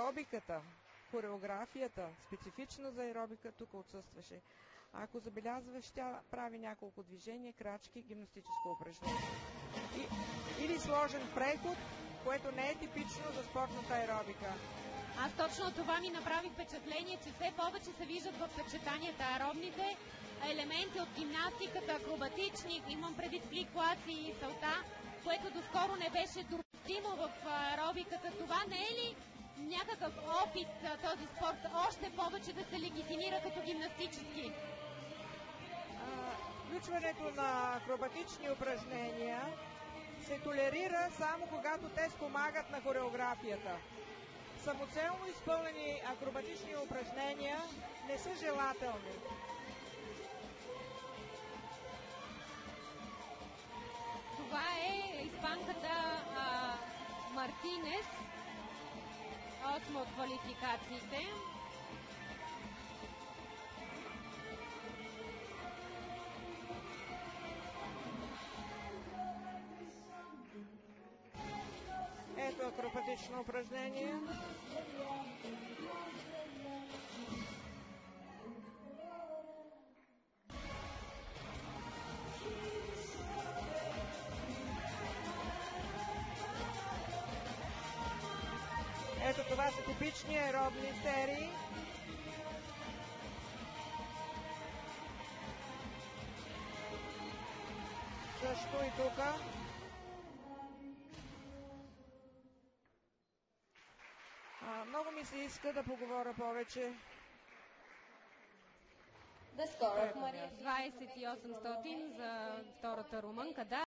аеробиката, хореографията, специфична за аеробика, тук отсъстваше. Ако забелязваш, тя прави няколко движения, крачки, гимнастическо упражнение. Или сложен преход, което не е типично за спортната аеробика. Аз точно това ми направи впечатление, че все повече се виждат в съчетанията аеробните елементи от гимнастиката, акробатични, имам предвид флик-клаци и салта, което доскоро не беше допустимо в аеробиката. Това не е ли някакъв опит този спорт още повече да се легитимира като гимнастически? Включването на акробатични упражнения се толерира само когато те спомагат на хореографията. Самоцелно изпълнени акробатични упражнения не са желателни. Това е испанката Мартинес, 8 от квалификациите. Ето акробатично упражнение. Ето това са типични аеробни серии. Също и тук. Много ми се иска да поговоря повече. 2800 за втората румънка. Да.